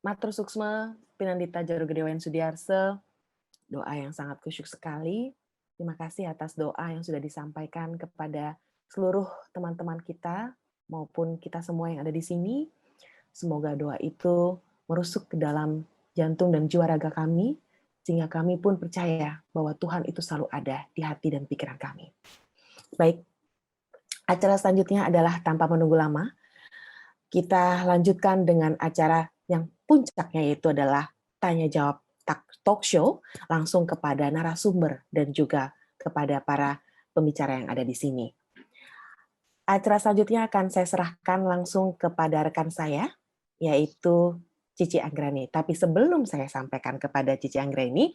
Matur suksma, Pinandita Jarogedewayan Sudiarse, doa yang sangat kusyuk sekali. Terima kasih atas doa yang sudah disampaikan kepada seluruh teman-teman kita, maupun kita semua yang ada di sini. Semoga doa itu merusuk ke dalam jantung dan jiwa raga kami, sehingga kami pun percaya bahwa Tuhan itu selalu ada di hati dan pikiran kami. Baik, acara selanjutnya adalah tanpa menunggu lama. Kita lanjutkan dengan acara yang puncaknya, yaitu adalah tanya jawab talk show langsung kepada narasumber dan juga kepada para pembicara yang ada di sini. Acara selanjutnya akan saya serahkan langsung kepada rekan saya, yaitu Cici Anggreni. Tapi sebelum saya sampaikan kepada Cici Anggreni,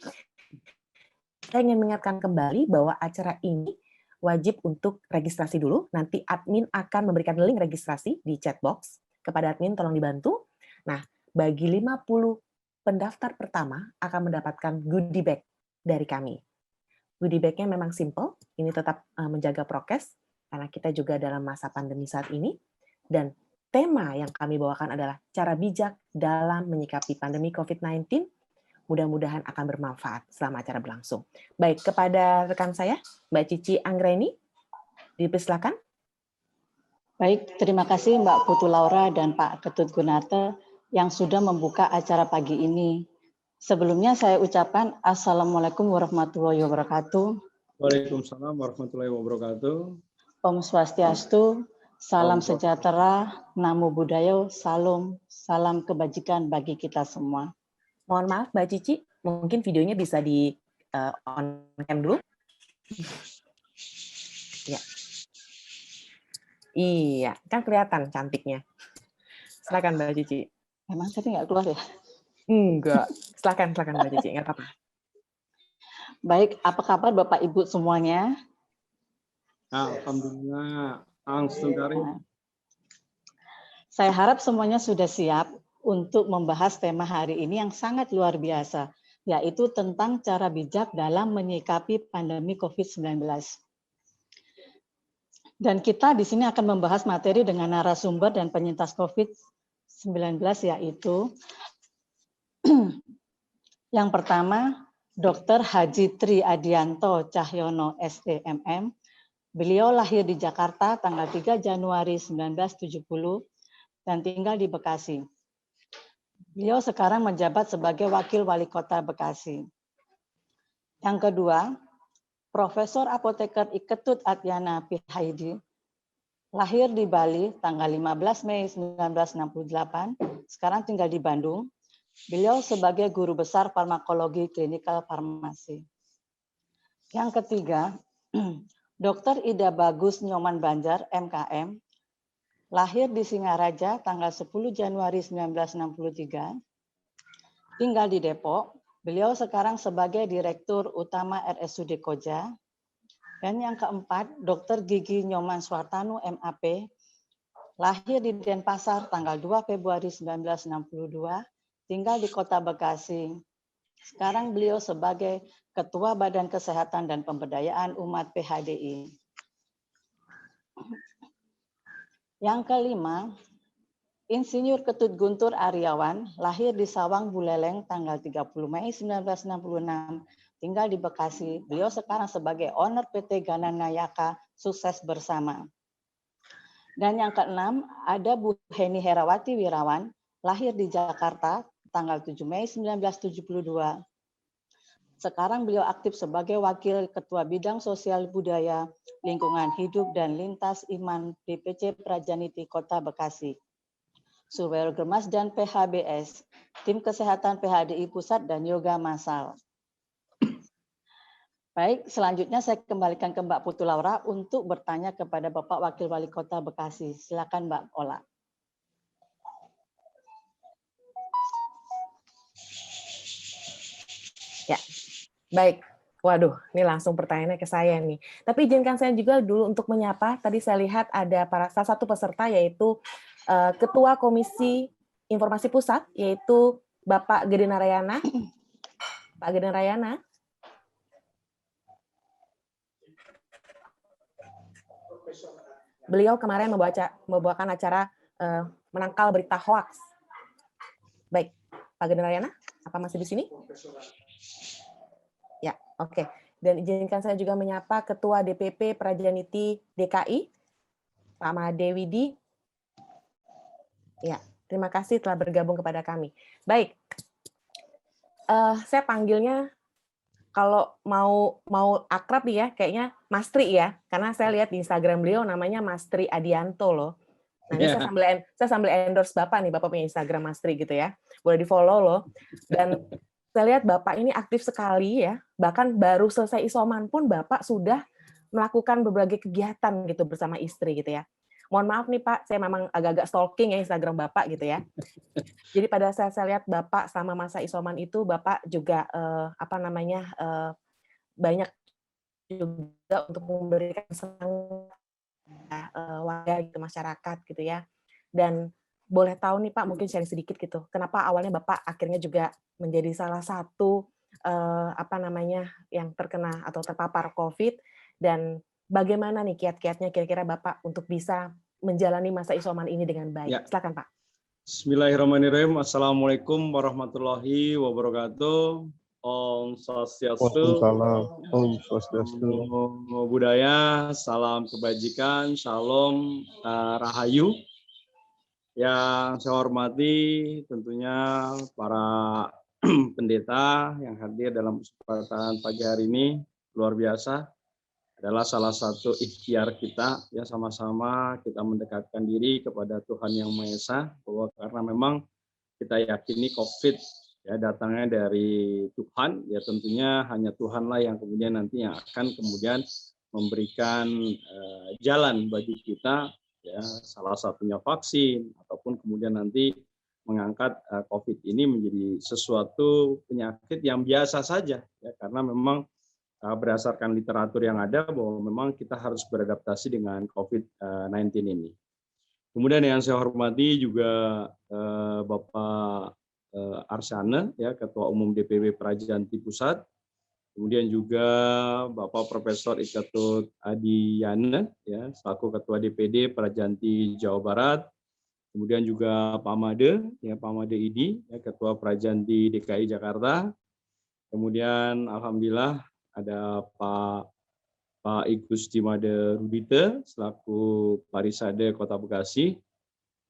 saya ingin mengingatkan kembali bahwa acara ini wajib untuk registrasi dulu. Nanti admin akan memberikan link registrasi di chat box. Kepada admin tolong dibantu. Nah, bagi 50 pendaftar pertama akan mendapatkan goodie bag dari kami. Goodie bag-nya memang simple, ini tetap menjaga prokes, karena kita juga dalam masa pandemi saat ini. Dan tema yang kami bawakan adalah cara bijak dalam menyikapi pandemi COVID-19. Mudah-mudahan akan bermanfaat selama acara berlangsung. Baik, kepada rekan saya, Mbak Cici Anggreni, dipersilakan. Baik, terima kasih Mbak Putu Laura dan Pak Ketut Gunarte yang sudah membuka acara pagi ini. Sebelumnya saya ucapkan Assalamualaikum warahmatullahi wabarakatuh. Waalaikumsalam warahmatullahi wabarakatuh. Om Swastiastu, salam sejahtera, namo buddhaya, salam kebajikan bagi kita semua. Mohon maaf Mbak Cici, mungkin videonya bisa di on cam dulu. Ya. Iya, kan kelihatan cantiknya. Silakan Mbak Cici. Emang tadi nggak keluar ya? Enggak. Silakan Mbak Cici, nggak apa-apa. Baik, apa kabar Bapak Ibu semuanya? Alhamdulillah, Angstungkari. Saya harap semuanya sudah siap untuk membahas tema hari ini yang sangat luar biasa, yaitu tentang cara bijak dalam menyikapi pandemi COVID-19. Dan kita di sini akan membahas materi dengan narasumber dan penyintas COVID-19, yaitu yang pertama, Dr. Haji Tri Adianto Cahyono STMM. Beliau lahir di Jakarta tanggal 3 Januari 1970 dan tinggal di Bekasi. Beliau sekarang menjabat sebagai Wakil Wali Kota Bekasi. Yang kedua, Profesor Apoteker Iketut Atyana PhD, lahir di Bali tanggal 15 Mei 1968, sekarang tinggal di Bandung. Beliau sebagai Guru Besar Farmakologi Klinikal Farmasi. Yang ketiga, Dr. Ida Bagus Nyoman Banjar, MKM, lahir di Singaraja tanggal 10 Januari 1963, tinggal di Depok. Beliau sekarang sebagai Direktur Utama RSUD Koja. Dan yang keempat, Dr. Gigi Nyoman Suartanu, MAP, lahir di Denpasar tanggal 2 Februari 1962, tinggal di Kota Bekasi. Sekarang beliau sebagai Ketua Badan Kesehatan dan Pemberdayaan Umat PHDI. Yang kelima, Insinyur Ketut Guntur Aryawan, lahir di Sawang Buleleng tanggal 30 Mei 1966, tinggal di Bekasi. Beliau sekarang sebagai owner PT Gananayaka Sukses Bersama. Dan yang keenam, ada Bu Heni Herawati Wirawan, lahir di Jakarta tanggal 7 Mei 1972. Sekarang beliau aktif sebagai Wakil Ketua Bidang Sosial Budaya, Lingkungan Hidup dan Lintas Iman DPC Prajaniti Kota Bekasi. Surveyor Germas dan PHBS, Tim Kesehatan PHDI Pusat dan Yoga Massal. Baik, selanjutnya saya kembalikan ke Mbak Putu Laura untuk bertanya kepada Bapak Wakil Wali Kota Bekasi. Silakan Mbak Ola. Ya, baik. Waduh, ini langsung pertanyaannya ke saya nih. Tapi izinkan saya juga dulu untuk menyapa. Tadi saya lihat ada salah satu peserta, yaitu Ketua Komisi Informasi Pusat, yaitu Bapak Gede Narayana. Pak Gede Narayana. Beliau kemarin membawakan acara menangkal berita hoax. Baik, Pak Genarayana, apa masih di sini? Ya, oke. Dan izinkan saya juga menyapa Ketua DPP Prajaniti DKI, Pak Made Widi. Ya, terima kasih telah bergabung kepada kami. Baik, saya panggilnya kalau mau akrab nih ya, kayaknya Mas Tri ya, karena saya lihat di Instagram beliau namanya Mas Tri Adianto loh. Nah ini saya sambil endorse Bapak nih, Bapak punya Instagram Mas Tri gitu ya, boleh di follow loh. Dan saya lihat Bapak ini aktif sekali ya, bahkan baru selesai isoman pun Bapak sudah melakukan berbagai kegiatan gitu bersama istri gitu ya. Mohon maaf nih Pak, saya memang agak-agak stalking ya Instagram Bapak gitu ya. Jadi pada saat saya lihat Bapak selama masa isoman itu, Bapak juga banyak juga untuk memberikan semangat warga gitu, masyarakat gitu ya. Dan boleh tahu nih Pak, mungkin sharing sedikit gitu, kenapa awalnya Bapak akhirnya juga menjadi salah satu yang terkena atau terpapar COVID, dan bagaimana nih kiat-kiatnya kira-kira Bapak untuk bisa menjalani masa isoman ini dengan baik? Ya. Silakan Pak. Bismillahirrahmanirrahim. Assalamualaikum warahmatullahi wabarakatuh. Om Swastiastu. Waalaikumsalam. Om Swastiastu. Namo Buddhaya. Salam kebajikan. Shalom. Rahayu. Yang saya hormati tentunya para pendeta yang hadir dalam kesempatan pagi hari ini. Luar biasa. Adalah salah satu ikhtiar kita ya, sama-sama kita mendekatkan diri kepada Tuhan Yang Maha Esa, bahwa karena memang kita yakini COVID ya datangnya dari Tuhan, ya tentunya hanya Tuhanlah yang kemudian nantinya akan kemudian memberikan jalan bagi kita ya, salah satunya vaksin ataupun kemudian nanti mengangkat COVID ini menjadi sesuatu penyakit yang biasa saja ya, karena memang berdasarkan literatur yang ada bahwa memang kita harus beradaptasi dengan COVID-19 ini. Kemudian yang saya hormati juga Bapak Arsana, ya, Ketua Umum DPW Prajanti Pusat. Kemudian juga Bapak Profesor Iketut Adiyana, ya, selaku Ketua DPD Prajanti Jawa Barat. Kemudian juga Pak Made, ya, Pak Made Idi, ya, Ketua Prajanti DKI Jakarta. Kemudian Alhamdulillah ada Pak Igusti Made Rudite selaku Parisade Kota Bekasi,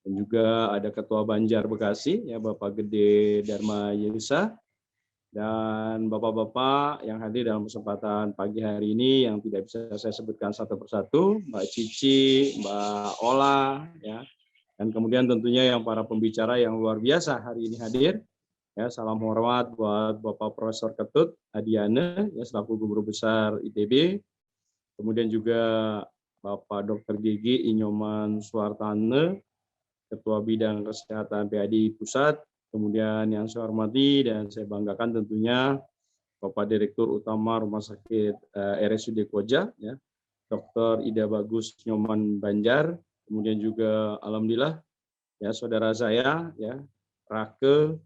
dan juga ada Ketua Banjar Bekasi ya Bapak Gede Dharma Yelisa, dan bapak-bapak yang hadir dalam kesempatan pagi hari ini yang tidak bisa saya sebutkan satu persatu, Mbak Cici, Mbak Ola, ya, dan kemudian tentunya yang para pembicara yang luar biasa hari ini hadir. Ya, salam hormat buat Bapak Profesor Ketut Adiana, ya, selaku Guru Besar ITB. Kemudian juga Bapak Dr. Gigi Inyoman Suartane, Ketua Bidang Kesehatan PADI Pusat. Kemudian yang saya hormati dan saya banggakan tentunya Bapak Direktur Utama Rumah Sakit RSUD Koja, ya, Dr. Ida Bagus Nyoman Banjar. Kemudian juga alhamdulillah ya saudara saya ya Rake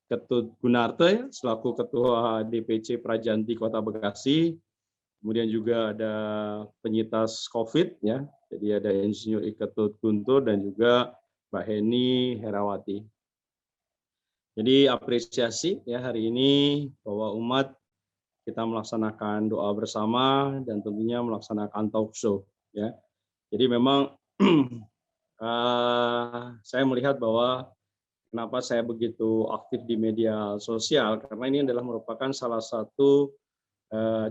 Ketut Gunarte, ya, selaku Ketua DPC Prajanti Kota Bekasi. Kemudian juga ada penyintas COVID, ya, jadi ada Insinyur Iketut Guntur dan juga Mbak Heni Herawati. Jadi apresiasi ya hari ini bahwa umat kita melaksanakan doa bersama dan tentunya melaksanakan talk show, ya. Jadi memang saya melihat bahwa kenapa saya begitu aktif di media sosial, karena ini adalah merupakan salah satu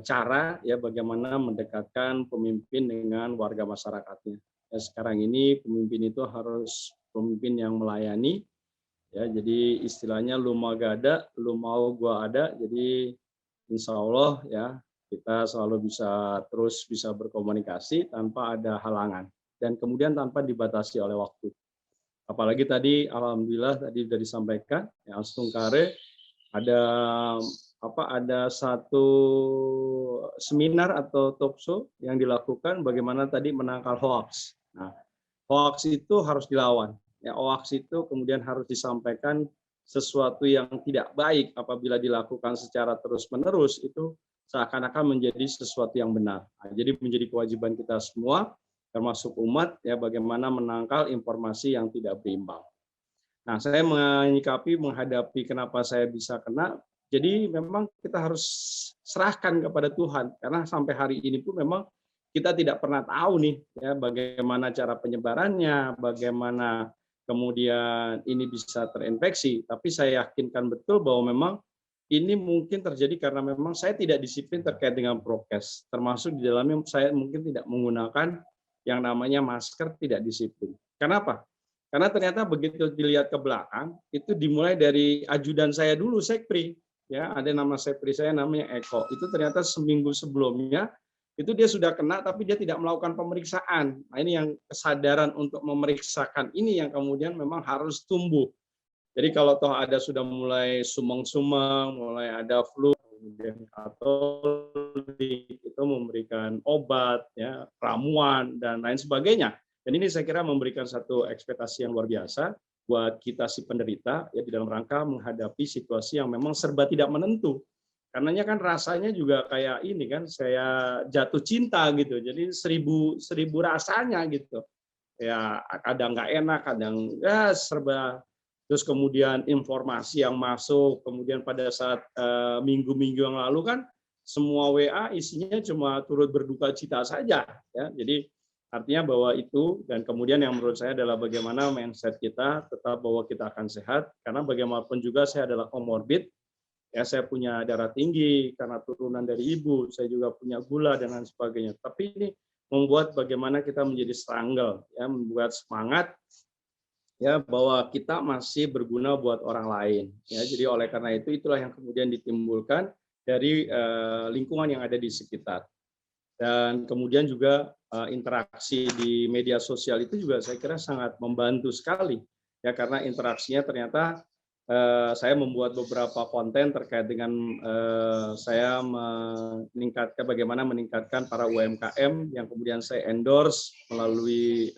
cara ya bagaimana mendekatkan pemimpin dengan warga masyarakatnya. Ya, sekarang ini pemimpin itu harus pemimpin yang melayani, ya. Jadi istilahnya lu magada, lu mau gua ada. Jadi insya Allah ya kita selalu bisa berkomunikasi tanpa ada halangan dan kemudian tanpa dibatasi oleh waktu. Apalagi tadi alhamdulillah tadi sudah disampaikan ya Astungkare ada satu seminar atau talk show yang dilakukan bagaimana tadi menangkal hoax. Nah, hoax itu harus dilawan. Ya, hoax itu kemudian harus disampaikan sesuatu yang tidak baik apabila dilakukan secara terus-menerus itu seakan-akan menjadi sesuatu yang benar. Nah, jadi menjadi kewajiban kita semua termasuk umat ya bagaimana menangkal informasi yang tidak berimbang. Nah, saya menghadapi kenapa saya bisa kena. Jadi memang kita harus serahkan kepada Tuhan, karena sampai hari ini pun memang kita tidak pernah tahu nih ya bagaimana cara penyebarannya, bagaimana kemudian ini bisa terinfeksi. Tapi saya yakinkan betul bahwa memang ini mungkin terjadi karena memang saya tidak disiplin terkait dengan prokes, termasuk di dalamnya saya mungkin tidak menggunakan yang namanya masker, tidak disiplin. Kenapa? Karena ternyata begitu dilihat ke belakang, itu dimulai dari ajudan saya dulu, Sekpri. Ya, ada nama Sekpri saya namanya Eko. Itu ternyata seminggu sebelumnya itu dia sudah kena tapi dia tidak melakukan pemeriksaan. Nah, ini yang kesadaran untuk memeriksakan ini yang kemudian memang harus tumbuh. Jadi kalau toh ada sudah mulai sumeng-sumeng, mulai ada flu, kemudian Katolik itu memberikan obat, ya, ramuan dan lain sebagainya. Dan ini saya kira memberikan satu ekspektasi yang luar biasa buat kita si penderita ya di dalam rangka menghadapi situasi yang memang serba tidak menentu. Karenanya kan rasanya juga kayak ini kan saya jatuh cinta gitu. Jadi seribu rasanya gitu. Ya kadang nggak enak, kadang ya serba. Terus kemudian informasi yang masuk, kemudian pada saat minggu-minggu yang lalu kan semua WA isinya cuma turut berduka cita saja, ya. Jadi artinya bahwa itu, dan kemudian yang menurut saya adalah bagaimana mindset kita tetap bahwa kita akan sehat, karena bagaimanapun juga saya adalah komorbid, ya saya punya darah tinggi karena turunan dari ibu, saya juga punya gula dan lain sebagainya. Tapi ini membuat bagaimana kita menjadi struggle, ya, membuat semangat ya bahwa kita masih berguna buat orang lain, ya. Jadi oleh karena itu itulah yang kemudian ditimbulkan dari lingkungan yang ada di sekitar, dan kemudian juga interaksi di media sosial itu juga saya kira sangat membantu sekali ya, karena interaksinya ternyata saya membuat beberapa konten terkait dengan saya meningkatkan bagaimana meningkatkan para UMKM yang kemudian saya endorse melalui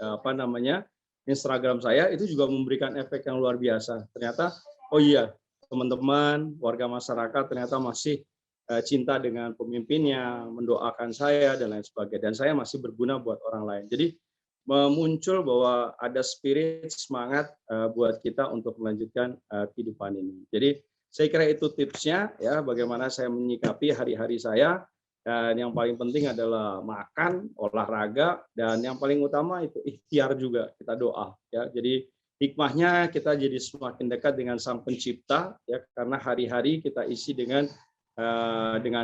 Instagram saya, itu juga memberikan efek yang luar biasa. Ternyata, oh iya, teman-teman, warga masyarakat ternyata masih cinta dengan pemimpinnya, mendoakan saya, dan lain sebagainya. Dan saya masih berguna buat orang lain. Jadi, muncul bahwa ada spirit, semangat buat kita untuk melanjutkan kehidupan ini. Jadi, saya kira itu tipsnya, ya, bagaimana saya menyikapi hari-hari saya. Dan yang paling penting adalah makan, olahraga, dan yang paling utama itu ikhtiar juga, kita doa. Ya. Jadi hikmahnya kita jadi semakin dekat dengan Sang Pencipta, ya, karena hari-hari kita isi dengan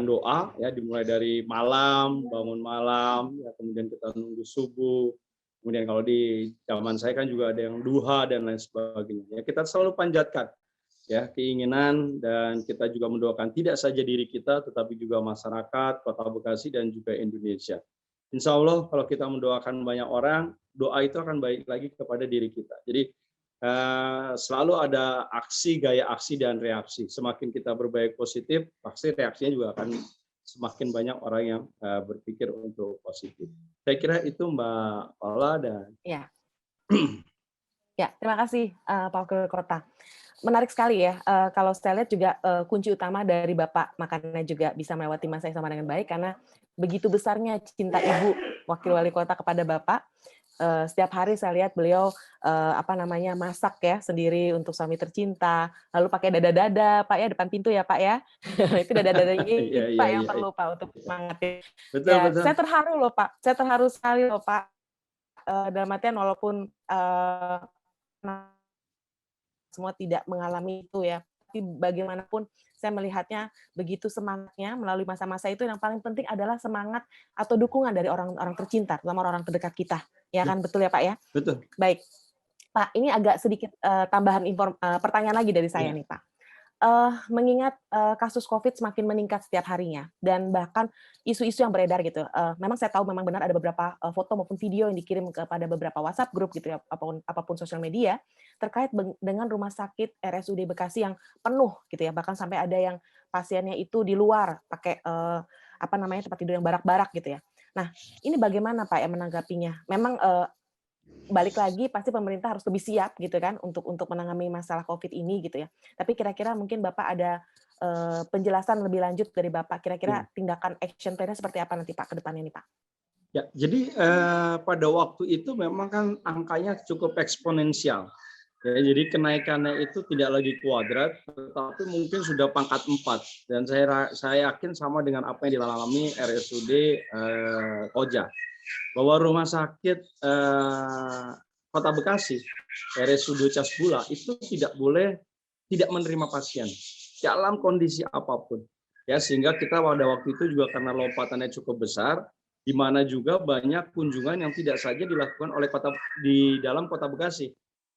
doa, ya, dimulai dari malam, bangun malam, ya, kemudian kita nunggu subuh, kemudian kalau di zaman saya kan juga ada yang duha dan lain sebagainya. Ya, kita selalu panjatkan ya keinginan, dan kita juga mendoakan tidak saja diri kita tetapi juga masyarakat Kota Bekasi dan juga Indonesia. Insya Allah kalau kita mendoakan banyak orang, doa itu akan baik lagi kepada diri kita. Jadi selalu ada aksi, gaya aksi dan reaksi. Semakin kita berbaik positif, pasti reaksinya juga akan semakin banyak orang yang berpikir untuk positif. Saya kira itu Mbak Paula dan Ya. Ya, terima kasih Pak Wakil Kota. Menarik sekali ya, kalau saya lihat juga kunci utama dari Bapak makanya juga bisa melewati masa yang sama dengan baik, karena begitu besarnya cinta Ibu Wakil Wali Kota kepada Bapak. Setiap hari saya lihat beliau masak ya sendiri untuk suami tercinta, lalu pakai dada-dada Pak ya depan pintu ya Pak ya. Itu dada-dada ini Pak yang perlu Pak untuk semangatin. betul, Ya, betul. saya terharu loh Pak, saya terharu sekali loh Pak. Dalam artian walaupun semua tidak mengalami itu ya, tapi bagaimanapun saya melihatnya begitu semangatnya melalui masa-masa itu. Yang paling penting adalah semangat atau dukungan dari orang-orang tercinta, terutama orang terdekat kita, ya kan, betul ya Pak ya? Betul. Baik, Pak, ini agak sedikit tambahan pertanyaan lagi dari saya nih Pak. Mengingat kasus COVID semakin meningkat setiap harinya, dan bahkan isu-isu yang beredar gitu, memang saya tahu memang benar ada beberapa foto maupun video yang dikirim kepada beberapa WhatsApp grup gitu ya, apapun sosial media terkait dengan rumah sakit RSUD Bekasi yang penuh gitu ya, bahkan sampai ada yang pasiennya itu di luar pakai tempat tidur yang barak-barak gitu ya. Nah, ini bagaimana Pak ya menanggapinya? Memang balik lagi pasti pemerintah harus lebih siap gitu kan untuk menangani masalah COVID ini gitu ya. Tapi kira-kira mungkin Bapak ada penjelasan lebih lanjut dari Bapak, kira-kira tindakan action plan-nya seperti apa nanti Pak ke depannya nih Pak? Ya, jadi pada waktu itu memang kan angkanya cukup eksponensial. Ya, jadi kenaikannya itu tidak lagi kuadrat, tetapi mungkin sudah pangkat 4. Dan saya yakin sama dengan apa yang dialami RSUD Koja. Bahwa rumah sakit Kota Bekasi, RSUD Casbula, itu tidak boleh tidak menerima pasien dalam kondisi apapun. Ya, sehingga kita pada waktu itu juga karena lompatannya cukup besar, di mana juga banyak kunjungan yang tidak saja dilakukan oleh di dalam Kota Bekasi.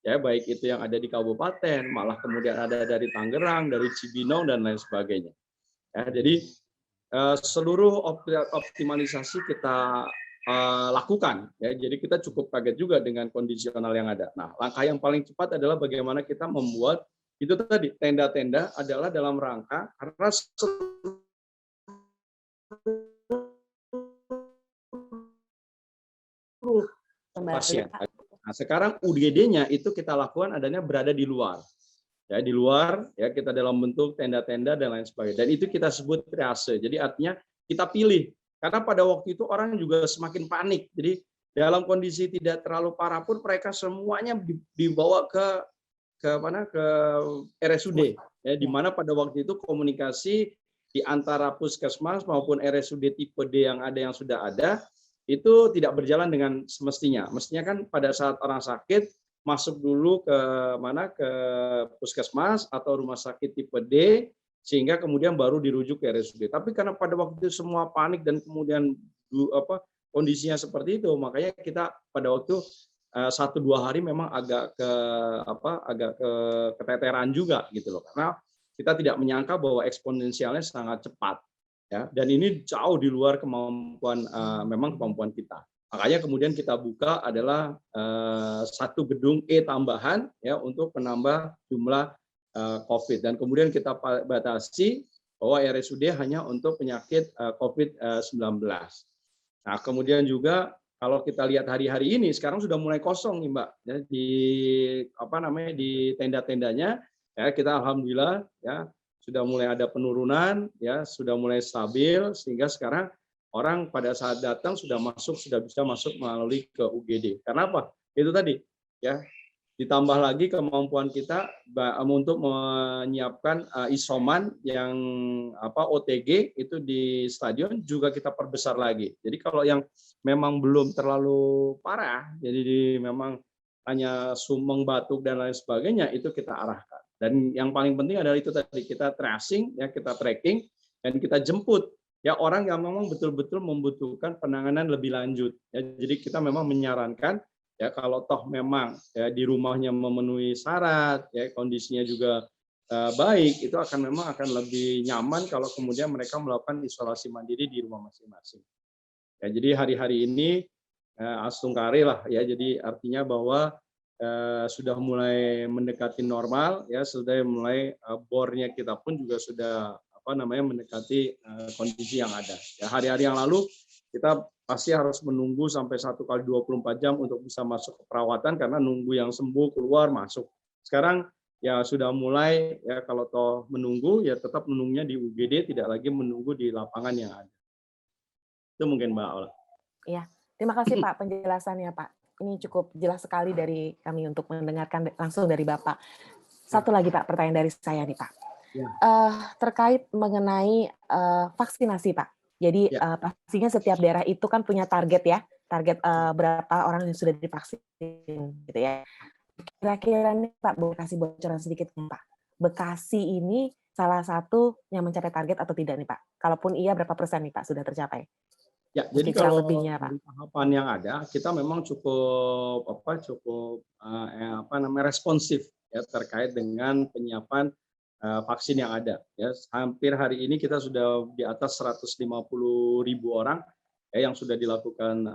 Ya, baik itu yang ada di kabupaten, malah kemudian ada dari Tangerang, dari Cibinong dan lain sebagainya. Ya, jadi seluruh optimalisasi kita lakukan. Ya, jadi kita cukup kaget juga dengan kondisional yang ada. Nah, langkah yang paling cepat adalah bagaimana kita membuat itu tadi tenda-tenda adalah dalam rangka karena pasien. Nah, sekarang UGD-nya itu kita lakukan adanya berada di luar. Ya, di luar ya kita dalam bentuk tenda-tenda dan lain sebagainya. Dan itu kita sebut triase. Jadi artinya kita pilih karena pada waktu itu orang juga semakin panik. Jadi dalam kondisi tidak terlalu parah pun mereka semuanya dibawa ke RSUD ya, di mana pada waktu itu komunikasi di antara puskesmas maupun RSUD tipe D yang sudah ada itu tidak berjalan dengan semestinya. Mestinya kan pada saat orang sakit masuk dulu ke puskesmas atau rumah sakit tipe D sehingga kemudian baru dirujuk ke RSUD. Tapi karena pada waktu itu semua panik dan kemudian kondisinya seperti itu, makanya kita pada waktu 1-2 hari memang agak keteteran juga gitu loh, karena kita tidak menyangka bahwa eksponensialnya sangat cepat ya, dan ini jauh di luar kemampuan kemampuan kita. Makanya kemudian kita buka adalah satu gedung E tambahan ya untuk menambah jumlah COVID, dan kemudian kita batasi bahwa RSUD hanya untuk penyakit COVID-19. Nah, kemudian juga kalau kita lihat hari-hari ini sekarang sudah mulai kosong nih Mbak ya, di tenda-tendanya ya, kita alhamdulillah ya sudah mulai ada penurunan ya, sudah mulai stabil sehingga sekarang orang pada saat datang sudah bisa masuk melalui ke UGD. Karena apa? Itu tadi ya, ditambah lagi kemampuan kita untuk menyiapkan isoman yang OTG itu di stadion juga kita perbesar lagi. Jadi kalau yang memang belum terlalu parah, jadi memang hanya sumeng, batuk dan lain sebagainya, itu kita arahkan. Dan yang paling penting adalah itu tadi, kita tracing ya, kita tracking dan kita jemput ya orang yang memang betul-betul membutuhkan penanganan lebih lanjut. Ya, jadi kita memang menyarankan ya kalau toh memang ya di rumahnya memenuhi syarat ya, kondisinya juga baik, itu akan lebih nyaman kalau kemudian mereka melakukan isolasi mandiri di rumah masing-masing. Ya, jadi hari-hari ini astungkari lah ya, jadi artinya bahwa sudah mulai mendekati normal ya, sudah mulai bornya kita pun juga sudah mendekati kondisi yang ada. Ya, hari-hari yang lalu kita pasti harus menunggu sampai 1 kali 24 jam untuk bisa masuk ke perawatan karena nunggu yang sembuh keluar masuk. Sekarang ya sudah mulai ya, kalau toh menunggu ya tetap menunggunya di UGD, tidak lagi menunggu di lapangan yang ada. Itu mungkin Mbak Ola. Iya, terima kasih Pak penjelasannya Pak. Ini cukup jelas sekali dari kami untuk mendengarkan langsung dari Bapak. Satu lagi Pak, pertanyaan dari saya nih Pak. Ya. Terkait mengenai vaksinasi Pak. Jadi ya, pastinya setiap daerah itu kan punya target ya, target berapa orang yang sudah divaksin gitu ya. Kira-kira nih Pak, boleh kasih bocoran sedikit nih Pak. Bekasi ini salah satu yang mencapai target atau tidak nih Pak? Kalaupun iya, berapa persen nih Pak sudah tercapai? Ya, jadi kalau lebihnya, Pak, tahapan yang ada, kita memang cukup responsif ya terkait dengan penyiapan vaksin yang ada. Ya, hampir hari ini kita sudah di atas 150.000 orang ya, yang sudah dilakukan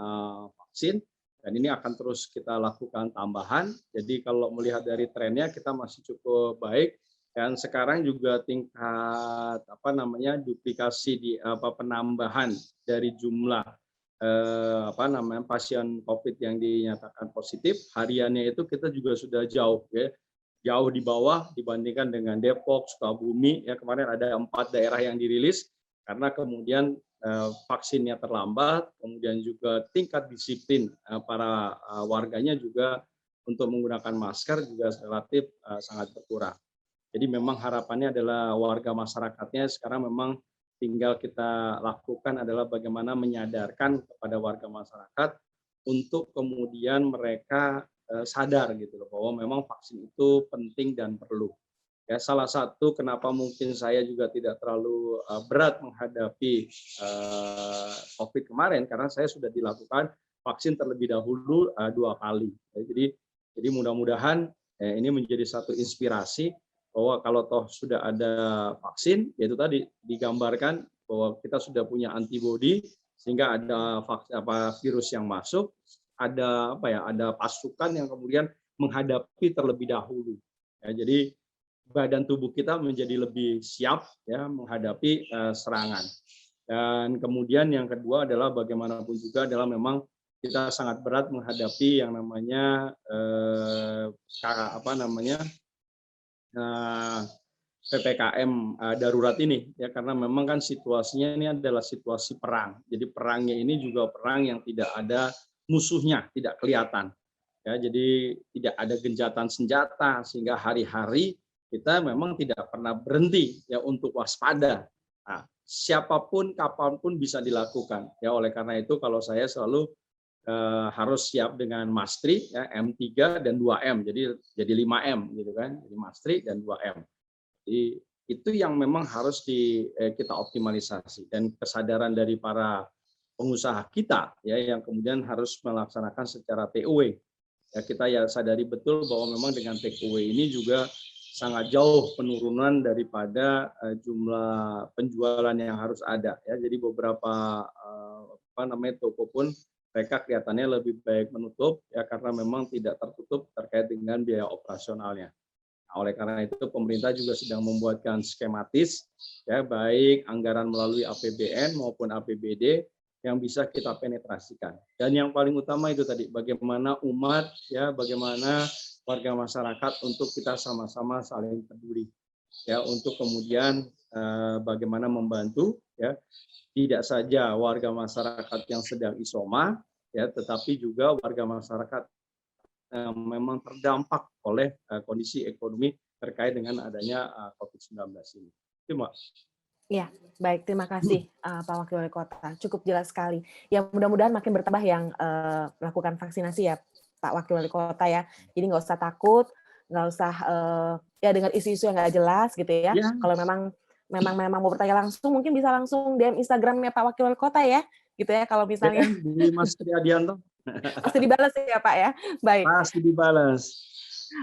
vaksin, dan ini akan terus kita lakukan tambahan. Jadi kalau melihat dari trennya kita masih cukup baik. Dan sekarang juga tingkat duplikasi di penambahan dari jumlah pasien COVID yang dinyatakan positif hariannya itu kita juga sudah jauh ya, jauh di bawah dibandingkan dengan Depok, Sukabumi ya, kemarin ada 4 daerah yang dirilis karena kemudian vaksinnya terlambat, kemudian juga tingkat disiplin para warganya juga untuk menggunakan masker juga relatif sangat berkurang. Jadi memang harapannya adalah warga masyarakatnya sekarang memang tinggal kita lakukan adalah bagaimana menyadarkan kepada warga masyarakat untuk kemudian mereka sadar gitu loh, bahwa memang vaksin itu penting dan perlu. Ya, salah satu kenapa mungkin saya juga tidak terlalu berat menghadapi COVID kemarin karena saya sudah dilakukan vaksin terlebih dahulu 2 kali. Ya, jadi mudah-mudahan ini menjadi satu inspirasi bahwa kalau toh sudah ada vaksin, yaitu tadi digambarkan bahwa kita sudah punya antibodi sehingga ada virus yang masuk, ada ada pasukan yang kemudian menghadapi terlebih dahulu. Ya, jadi badan tubuh kita menjadi lebih siap ya menghadapi serangan. Dan kemudian yang kedua adalah bagaimanapun juga adalah memang kita sangat berat menghadapi yang namanya PPKM darurat ini ya, karena memang kan situasinya ini adalah situasi perang. Jadi perangnya ini juga perang yang tidak ada musuhnya, tidak kelihatan. Ya, jadi tidak ada gencatan senjata sehingga hari-hari kita memang tidak pernah berhenti ya untuk waspada. Nah, siapapun kapanpun bisa dilakukan. Ya, oleh karena itu kalau saya selalu harus siap dengan Mastri ya, M3 dan 2M. Jadi 5M gitu kan. Jadi Mastri dan 2M. Jadi itu yang memang harus kita optimalisasi, dan kesadaran dari para pengusaha kita ya yang kemudian harus melaksanakan secara TOW. Ya, kita ya sadari betul bahwa memang dengan takeaway ini juga sangat jauh penurunan daripada jumlah penjualan yang harus ada ya. Jadi beberapa toko pun mereka kelihatannya lebih baik menutup ya karena memang tidak tertutup terkait dengan biaya operasionalnya. Nah, oleh karena itu pemerintah juga sedang membuatkan skematis ya, baik anggaran melalui APBN maupun APBD yang bisa kita penetrasikan. Dan yang paling utama itu tadi, bagaimana umat, ya, bagaimana warga masyarakat untuk kita sama-sama saling peduli, ya, untuk kemudian bagaimana membantu, ya, tidak saja warga masyarakat yang sedang isoma, ya, tetapi juga warga masyarakat yang memang terdampak oleh kondisi ekonomi terkait dengan adanya COVID-19 ini. Itu, Mbak. Iya, baik. Terima kasih Pak Wakil Wali Kota. Cukup jelas sekali. Ya mudah-mudahan makin bertambah yang melakukan vaksinasi ya Pak Wakil Wali Kota ya. Jadi nggak usah takut, nggak usah ya dengan isu-isu yang nggak jelas gitu ya. Ya. Kalau memang mau bertanya langsung, mungkin bisa langsung DM Instagramnya Pak Wakil Wali Kota ya, gitu ya. Kalau misalnya di Mas Tri Adianto. pasti dibalas ya Pak ya. Baik. Pasti dibalas.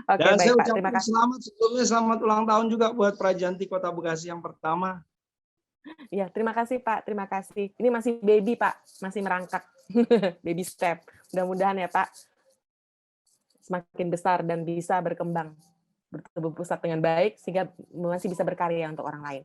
Oke, Dan baik, saya Pak. Terima ucapkan kasih. selamat ulang tahun juga buat Prajanti Kota Bekasi yang pertama. Ya, terima kasih Pak, terima kasih. Ini masih baby Pak, masih merangkak, baby step. Mudah-mudahan ya Pak, semakin besar dan bisa berkembang, bertumbuh pusat dengan baik, sehingga masih bisa berkarya untuk orang lain.